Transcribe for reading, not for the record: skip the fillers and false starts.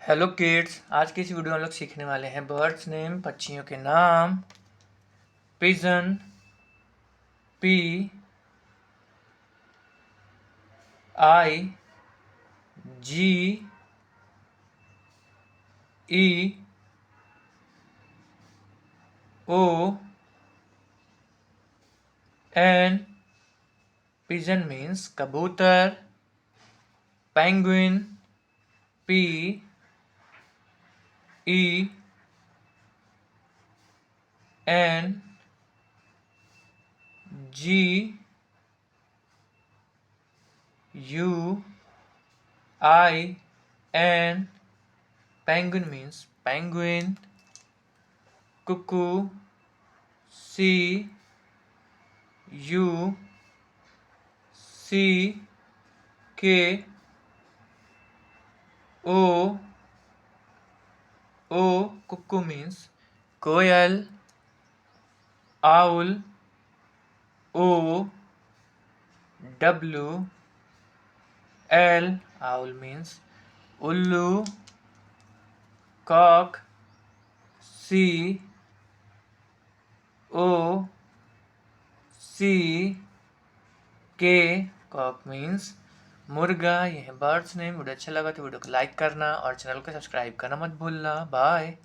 Hello kids, आज की इस वीडियो में हम लोग सीखने वाले हैं बर्ड्स नेम, पक्षियों के नाम। Pigeon, P I G E O N. Pigeon means कबूतर। Penguin, P E N G U I N. Penguin means penguin. cuckoo, C U C K O O। cuckoo means कोयल। owl, O W L। owl means उल्लू। cock, C O C K। cock means मुर्गा। यह birds name. Video अच्छा लगा तो video को like करना और चैनल को सब्सक्राइब करना मत भूलना। बाय।